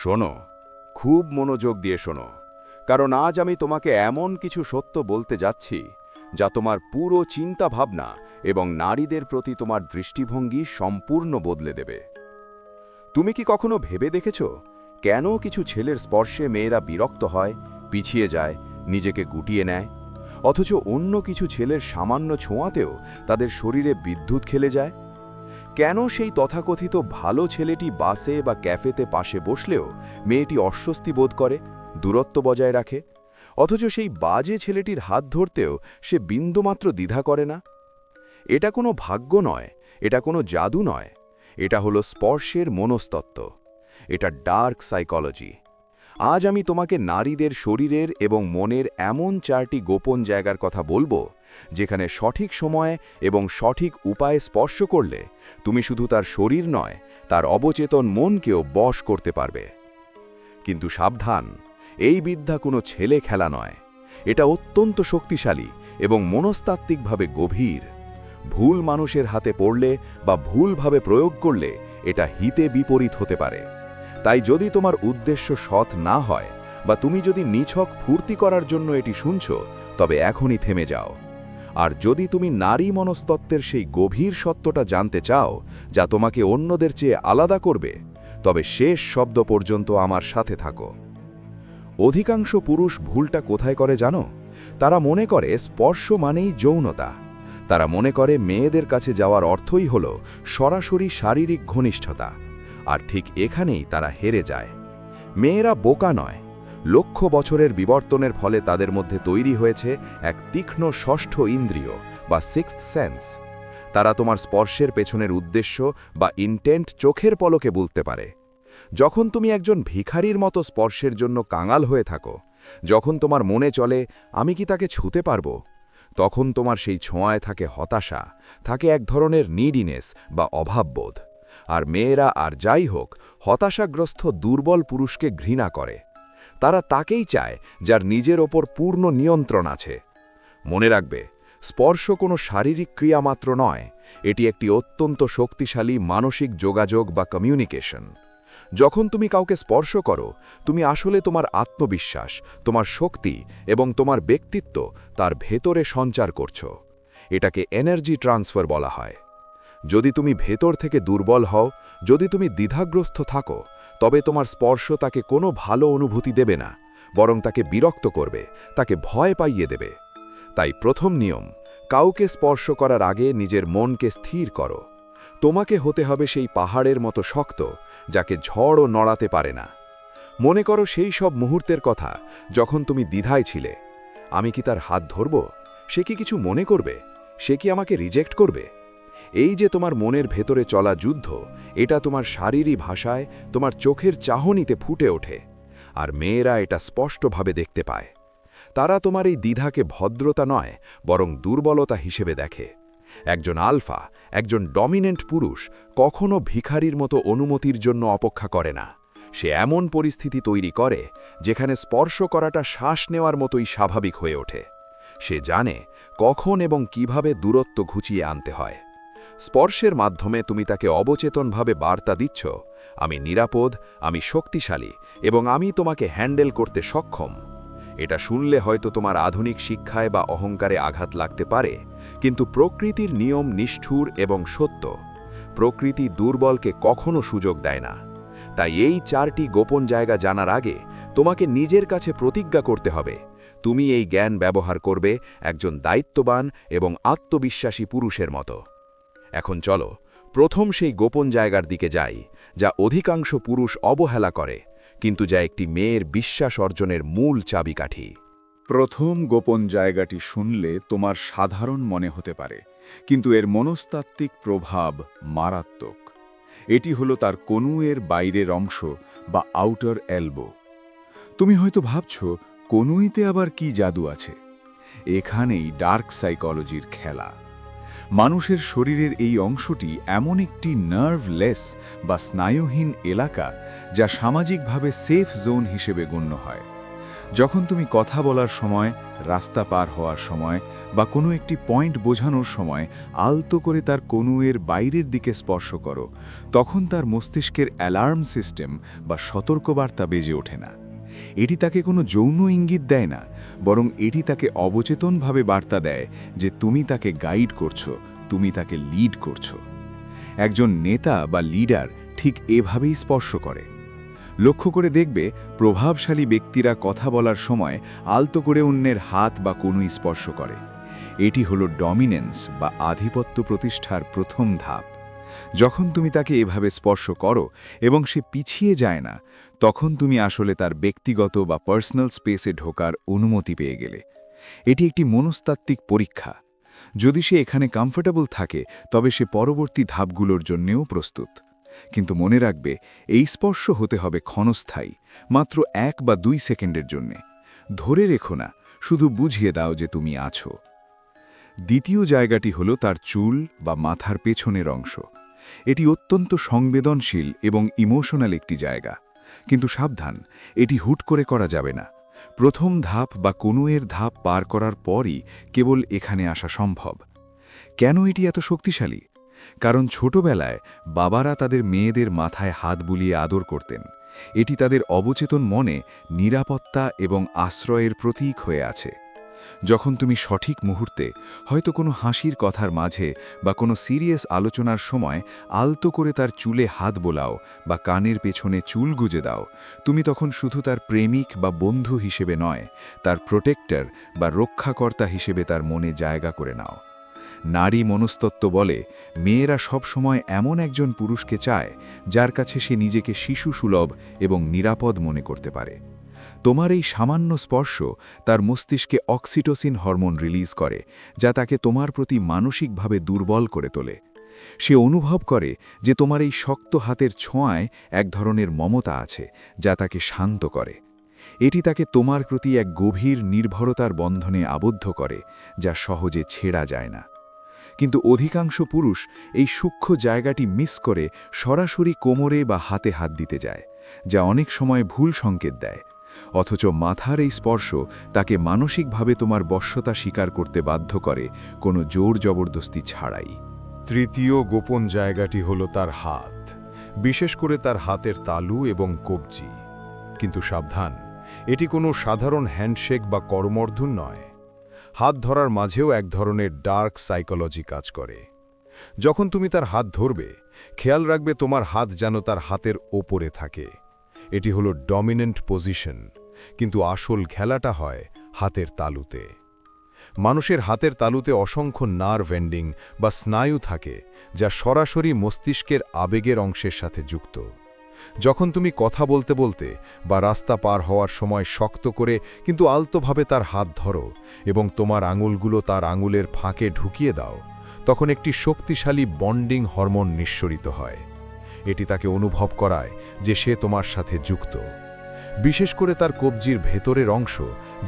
শোনো, খুব মনোযোগ দিয়ে শোনো, কারণ আজ আমি তোমাকে এমন কিছু সত্য বলতে যাচ্ছি যা তোমার পুরো চিন্তা ভাবনা এবং নারীদের প্রতি তোমার দৃষ্টিভঙ্গি সম্পূর্ণ বদলে দেবে। তুমি কি কখনো ভেবে দেখেছ কেন কিছু ছেলের স্পর্শে মেয়েরা বিরক্ত হয়, পিছিয়ে যায়, নিজেকে গুটিয়ে নেয়, অথচ অন্য কিছু ছেলের সামান্য ছোঁয়াতেও তাদের শরীরে বিদ্যুৎ খেলে যায়? কেন সেই তথাকথিত ভালো ছেলেটি বাসে বা ক্যাফেতে পাশে বসলেও মেয়েটি অস্বস্তি বোধ করে, দূরত্ব বজায় রাখে, অথচ সেই বাজে ছেলেটির হাত ধরতেও সে বিন্দুমাত্র দ্বিধা করে না? এটা কোনো ভাগ্য নয়, এটা কোনো জাদু নয়, এটা হলো স্পর্শের মনস্তত্ত্ব, এটা ডার্ক সাইকোলজি। আজ আমি তোমাকে নারীদের শরীরের এবং মনের এমন 4টি গোপন জায়গার কথা বলবো যেখানে সঠিক সময়ে এবং সঠিক উপায়ে স্পর্শ করলে তুমি শুধু তার শরীর নয়, তার অবচেতন মনকেও বশ করতে পারবে। কিন্তু সাবধান, এই বিদ্যা কোনো ছেলে খেলা নয়, এটা অত্যন্ত শক্তিশালী এবং মনস্তাত্ত্বিকভাবে গভীর। ভুল মানুষের হাতে পড়লে বা ভুলভাবে প্রয়োগ করলে এটা হিতে বিপরীত হতে পারে। তাই যদি তোমার উদ্দেশ্য সৎ না হয় বা তুমি যদি নিছক ফুর্তি করার জন্য এটি শুনছ, তবে এখনই থেমে যাও। আর যদি তুমি নারী মনস্তত্ত্বের সেই গভীর সত্যটা জানতে চাও যা তোমাকে অন্যদের চেয়ে আলাদা করবে, তবে শেষ শব্দ পর্যন্ত আমার সাথে থাকো। অধিকাংশ পুরুষ ভুলটা কোথায় করে জানো? তারা মনে করে স্পর্শ মানেই যৌনতা। তারা মনে করে মেয়েদের কাছে যাওয়ার অর্থই হল সরাসরি শারীরিক ঘনিষ্ঠতা। আর ঠিক এখানেই তারা হেরে যায়। মেয়েরা বোকা নয়, লক্ষ বছরের বিবর্তনের ফলে তাদের মধ্যে তৈরি হয়েছে এক তীক্ষ্ণ ষষ্ঠ ইন্দ্রিয় বা সিক্সথ সেন্স। তারা তোমার স্পর্শের পেছনের উদ্দেশ্য বা ইন্টেন্ট চোখের পলকে বলতে পারে। যখন তুমি একজন ভিখারির মতো স্পর্শের জন্য কাঙাল হয়ে থাকো, যখন তোমার মনে চলে আমি কি তাকে ছুঁতে পারবো, তখন তোমার সেই ছোঁয়ায় থাকে হতাশা, থাকে এক ধরনের নিডিনেস বা অভাববোধ। আর মেয়েরা আর যাই হোক, হতাশাগ্রস্ত দুর্বল পুরুষকে ঘৃণা করে। তারা তাকেই চায় যার নিজের ওপর পূর্ণ নিয়ন্ত্রণ আছে। মনে রাখবে, স্পর্শ কোনো শারীরিক ক্রিয়া মাত্র নয়, এটি একটি অত্যন্ত শক্তিশালী মানসিক যোগাযোগ বা কমিউনিকেশন। যখন তুমি কাউকে স্পর্শ করো, তুমি আসলে তোমার আত্মবিশ্বাস, তোমার শক্তি এবং তোমার ব্যক্তিত্ব তার ভেতরে সঞ্চার করছো। এটাকে এনার্জি ট্রান্সফার বলা হয়। যদি তুমি ভেতর থেকে দুর্বল হও, যদি তুমি দ্বিধাগ্রস্ত থাকো, তবে তোমার স্পর্শ তাকে কোনো ভালো অনুভূতি দেবে না, বরং তাকে বিরক্ত করবে, তাকে ভয় পাইয়ে দেবে। তাই প্রথম নিয়ম, কাউকে স্পর্শ করার আগে নিজের মনকে স্থির করো। তোমাকে হতে হবে সেই পাহাড়ের মতো শক্ত যাকে ঝড়ও নড়াতে পারে না। মনে করো সেই সব মুহূর্তের কথা যখন তুমি দ্বিধায় ছিলে। আমি কি তার হাত ধরব? সে কি কিছু মনে করবে? সে কি আমাকে রিজেক্ট করবে? এই যে তোমার মনের ভেতরে চলা যুদ্ধ, এটা তোমার শারীরিক ভাষায়, তোমার চোখের চাহনিতে ফুটে ওঠে। আর মেয়েরা এটা স্পষ্টভাবে দেখতে পায়। তারা তোমার এই দ্বিধাকে ভদ্রতা নয়, বরং দুর্বলতা হিসেবে দেখে। একজন আলফা, একজন ডমিনেন্ট পুরুষ কখনো ভিখারির মতো অনুমতির জন্য অপেক্ষা করে না। সে এমন পরিস্থিতি তৈরি করে যেখানে স্পর্শ করাটা শ্বাস নেওয়ার মতোই স্বাভাবিক হয়ে ওঠে। সে জানে কখন এবং কিভাবে দূরত্ব ঘুচিয়ে আনতে হয়। স্পর্শের মাধ্যমে তুমি তাকে অবচেতনভাবে বার্তা দিচ্ছ, আমি নিরাপদ, আমি শক্তিশালী এবং আমি তোমাকে হ্যান্ডেল করতে সক্ষম। এটা শুনলে হয়তো তোমার আধুনিক শিক্ষায় বা অহংকারে আঘাত লাগতে পারে, কিন্তু প্রকৃতির নিয়ম নিষ্ঠুর এবং সত্য। প্রকৃতি দুর্বলকে কখনো সুযোগ দেয় না। তাই এই 4টি গোপন জায়গা জানার আগে তোমাকে নিজের কাছে প্রতিজ্ঞা করতে হবে, তুমি এই জ্ঞান ব্যবহার করবে একজন দায়িত্ববান এবং আত্মবিশ্বাসী পুরুষের মতো। এখন চলো প্রথম সেই গোপন জায়গার দিকে যাই, যা অধিকাংশ পুরুষ অবহেলা করে, কিন্তু যা একটি মেয়ের বিশ্বাস অর্জনের মূল চাবিকাঠি। প্রথম গোপন জায়গাটি শুনলে তোমার সাধারণ মনে হতে পারে, কিন্তু এর মনস্তাত্ত্বিক প্রভাব মারাত্মক। এটি হলো তার কনুয়ের বাইরের অংশ বা আউটার এলবো। তুমি হয়তো ভাবছ, কনুইতে আবার কি জাদু আছে? এখানেই ডার্ক সাইকোলজির খেলা। মানুষের শরীরের এই অংশটি এমন একটি নার্ভলেস বা স্নায়ুহীন এলাকা যা সামাজিকভাবে সেফ জোন হিসেবে গণ্য হয়। যখন তুমি কথা বলার সময়, রাস্তা পার হওয়ার সময় বা কোনো একটি পয়েন্ট বোঝানোর সময় আলতো করে তার কনুয়ের বাইরের দিকে স্পর্শ করো, তখন তার মস্তিষ্কের অ্যালার্ম সিস্টেম বা সতর্কবার্তা বেজে ওঠে না। এটি তাকে কোনো যৌন ইঙ্গিত দেয় না, বরং এটি তাকে অবচেতনভাবে বার্তা দেয় যে তুমি তাকে গাইড করছো, তুমি তাকে লিড করছো। একজন নেতা বা লিডার ঠিক এভাবেই স্পর্শ করে। লক্ষ্য করে দেখবে, প্রভাবশালী ব্যক্তিরা কথা বলার সময় আলতো করে অন্যের হাত বা কনুই স্পর্শ করে। এটি হলো ডমিনেন্স বা আধিপত্য প্রতিষ্ঠার প্রথম ধাপ। যখন তুমি তাকে এভাবে স্পর্শ করো এবং সে পিছিয়ে যায় না, তখন তুমি আসলে তার ব্যক্তিগত বা পার্সোনাল স্পেসে ঢোকার অনুমতি পেয়ে গেলে। এটি একটি মনস্তাত্ত্বিক পরীক্ষা। যদি সে এখানে কমফোর্টেবল থাকে, তবে সে পরবর্তী ধাপগুলোর জন্যেও প্রস্তুত। কিন্তু মনে রাখবে, এই স্পর্শ হতে হবে ক্ষণস্থায়ী, মাত্র 1 বা 2 সেকেন্ডের জন্যে। ধরে রেখো না, শুধু বুঝিয়ে দাও যে তুমি আছো। দ্বিতীয় জায়গাটি হলো তার চুল বা মাথার পেছনের অংশ। এটি অত্যন্ত সংবেদনশীল এবং ইমোশনাল একটি জায়গা। কিন্তু সাবধান, এটি হুট করে করা যাবে না। প্রথম ধাপ বা কনুয়ের ধাপ পার করার পরই কেবল এখানে আসা সম্ভব। কেন এটি এত শক্তিশালী? কারণ ছোটবেলায় বাবারা তাদের মেয়েদের মাথায় হাত বুলিয়ে আদর করতেন। এটি তাদের অবচেতন মনে নিরাপত্তা এবং আশ্রয়ের প্রতীক হয়ে আছে। যখন তুমি সঠিক মুহূর্তে, হয়তো কোনো হাসির কথার মাঝে বা কোনো সিরিয়াস আলোচনার সময় আলতো করে তার চুলে হাত বোলাও বা কানের পেছনে চুল গুজে দাও, তুমি তখন শুধু তার প্রেমিক বা বন্ধু হিসেবে নয়, তার প্রোটেক্টর বা রক্ষাকর্তা হিসেবে তার মনে জায়গা করে নাও। নারী মনস্তত্ত্ব বলে, মেয়েরা সব সময় এমন একজন পুরুষকে চায় যার কাছে সে নিজেকে শিশুসুলভ এবং নিরাপদ মনে করতে পারে। তোমার এই সামান্য স্পর্শ তার মস্তিষ্কে অক্সিটোসিন হরমোন রিলিজ করে, যা তাকে তোমার প্রতি মানসিকভাবে দুর্বল করে তোলে। সে অনুভব করে যে তোমার এই শক্ত হাতের ছোঁয়ায় এক ধরনের মমতা আছে, যা তাকে শান্ত করে। এটি তাকে তোমার প্রতি এক গভীর নির্ভরতার বন্ধনে আবদ্ধ করে, যা সহজে ছেড়া যায় না। কিন্তু অধিকাংশ পুরুষ এই সূক্ষ্ম জায়গাটি মিস করে সরাসরি কোমরে বা হাতে হাত দিতে যায়, যা অনেক সময় ভুল সংকেত দেয়। অথচ মাথার এই স্পর্শ তাকে মানসিকভাবে তোমার বশ্যতা স্বীকার করতে বাধ্য করে, কোনো জোর জবরদস্তি ছাড়াই। তৃতীয় গোপন জায়গাটি হলো তার হাত, বিশেষ করে তার হাতের তালু এবং কবজি। কিন্তু সাবধান, এটি কোনো সাধারণ হ্যান্ডশেক বা করমর্দন নয়। হাত ধরার মাঝেও এক ধরনের ডার্ক সাইকোলজি কাজ করে। যখন তুমি তার হাত ধরবে, খেয়াল রাখবে তোমার হাত যেন তার হাতের ওপরে থাকে। এটি হলো ডমিনেন্ট পজিশন, কিন্তু আসল খেলাটা হয় হাতের তালুতে। মানুষের হাতের তালুতে অসংখ্য নার্ভ এন্ডিং বা স্নায়ু থাকে, যা সরাসরি মস্তিষ্কের আবেগের অংশের সাথে যুক্ত। যখন তুমি কথা বলতে বলতে বা রাস্তা পার হওয়ার সময় শক্ত করে কিন্তু আলতোভাবে তার হাত ধরো এবং তোমার আঙুলগুলো তার আঙুলের ফাঁকে ঢুকিয়ে দাও, তখন একটি শক্তিশালী বন্ডিং হরমোন নিঃসরিত হয়। এটি তাকে অনুভব করায় যে সে তোমার সাথে যুক্ত। বিশেষ করে তার কবজির ভেতরের অংশ,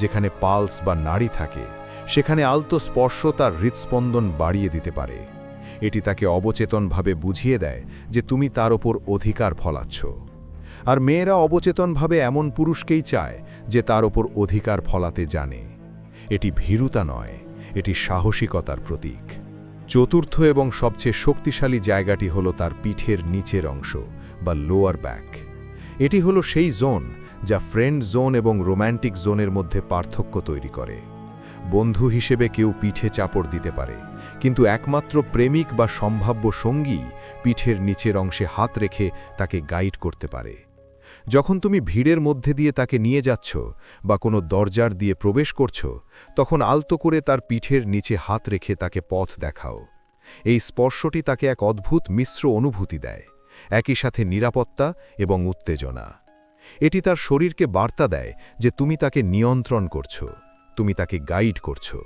যেখানে পালস বা নাড়ি থাকে, সেখানে আলতো স্পর্শ তার হৃৎস্পন্দন বাড়িয়ে দিতে পারে। এটি তাকে অবচেতনভাবে বুঝিয়ে দেয় যে তুমি তার ওপর অধিকার ফলাচ্ছ। আর মেয়েরা অবচেতনভাবে এমন পুরুষকেই চায় যে তার ওপর অধিকার ফলাতে জানে। এটি ভীরুতা নয়, এটি সাহসিকতার প্রতীক। চতুর্থ এবং সবচেয়ে শক্তিশালী জায়গাটি হলো তার পিঠের নিচের অংশ বা লোয়ার ব্যাক। এটি হলো সেই জোন যা ফ্রেন্ড জোন এবং রোম্যান্টিক জোনের মধ্যে পার্থক্য তৈরি করে। বন্ধু হিসেবে কেউ পিঠে চাপড় দিতে পারে, কিন্তু একমাত্র প্রেমিক বা সম্ভাব্য সঙ্গী পিঠের নিচের অংশে হাত রেখে তাকে গাইড করতে পারে। যখন তুমি ভিড়ের মধ্যে দিয়ে তাকে নিয়ে যাচ্ছ বা কোনো দরজার দিয়ে প্রবেশ করছো, তখন আলতো করে তার পিঠের নিচে হাত রেখে তাকে পথ দেখাও। এই স্পর্শটি তাকে এক অদ্ভুত মিশ্র অনুভূতি দেয়, একই সাথে নিরাপত্তা এবং উত্তেজনা। এটি তার শরীরকে বার্তা দেয় যে তুমি তাকে নিয়ন্ত্রণ করছো, তুমি তাকে গাইড করছো।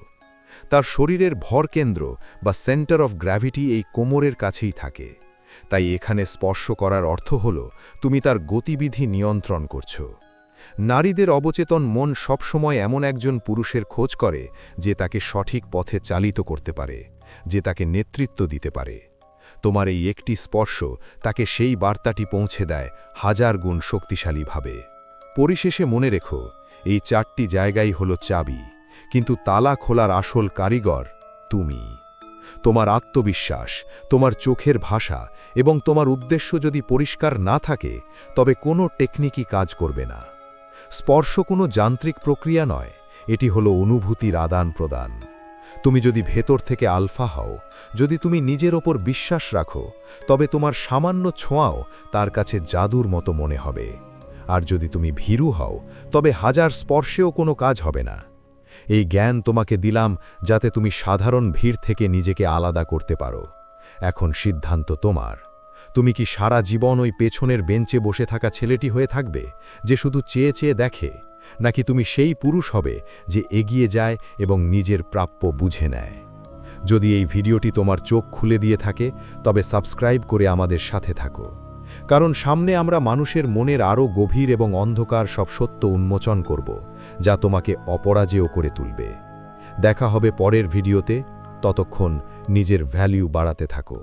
তার শরীরের ভরকেন্দ্র বা সেন্টার অফ গ্র্যাভিটি এই কোমরের কাছেই থাকে। তাই এখানে স্পর্শ করার অর্থ হল তুমি তার গতিবিধি নিয়ন্ত্রণ করছো। নারীদের অবচেতন মন সবসময় এমন একজন পুরুষের খোঁজ করে যে তাকে সঠিক পথে চালিত করতে পারে, যে তাকে নেতৃত্ব দিতে পারে। তোমার এই একটি স্পর্শ তাকে সেই বার্তাটি পৌঁছে দেয় 1000 গুণ শক্তিশালীভাবে। পরিশেষে মনে রেখো, এই 4টি জায়গাই হলো চাবি, কিন্তু তালা খোলার আসল কারিগর তুমি। তোমার আত্মবিশ্বাস, তোমার চোখের ভাষা এবং তোমার উদ্দেশ্য যদি পরিষ্কার না থাকে, তবে কোনো টেকনিকই কাজ করবে না। স্পর্শ কোনো যান্ত্রিক প্রক্রিয়া নয়, এটি হলো অনুভূতির আদান প্রদান। তুমি যদি ভেতর থেকে আলফা হও, যদি তুমি নিজের ওপর বিশ্বাস রাখো, তবে তোমার সামান্য ছোঁয়াও তার কাছে জাদুর মতো মনে হবে। আর যদি তুমি ভীরু হও, তবে হাজার স্পর্শেও কোনো কাজ হবে না। এই জ্ঞান তোমাকে দিলাম যাতে তুমি সাধারণ ভিড় থেকে নিজেকে আলাদা করতে পারো। এখন সিদ্ধান্ত তোমার। তুমি কি সারা জীবন ওই পেছনের বেঞ্চে বসে থাকা ছেলেটি হয়ে থাকবে, যে শুধু চেয়ে চেয়ে দেখে, নাকি তুমি সেই পুরুষ হবে যে এগিয়ে যায় এবং নিজের প্রাপ্য বুঝে নেয়? যদি এই ভিডিওটি তোমার চোখ খুলে দিয়ে থাকে, তবে সাবস্ক্রাইব করে আমাদের সাথে থাকো, কারণ সামনে আমরা মানুষের মনের আরও গভীর এবং অন্ধকার সব সত্য উন্মোচন করব, যা তোমাকে অপরাজেয় করে তুলবে। দেখা হবে পরের ভিডিওতে, ততক্ষণ নিজের ভ্যালু বাড়াতে থাকো।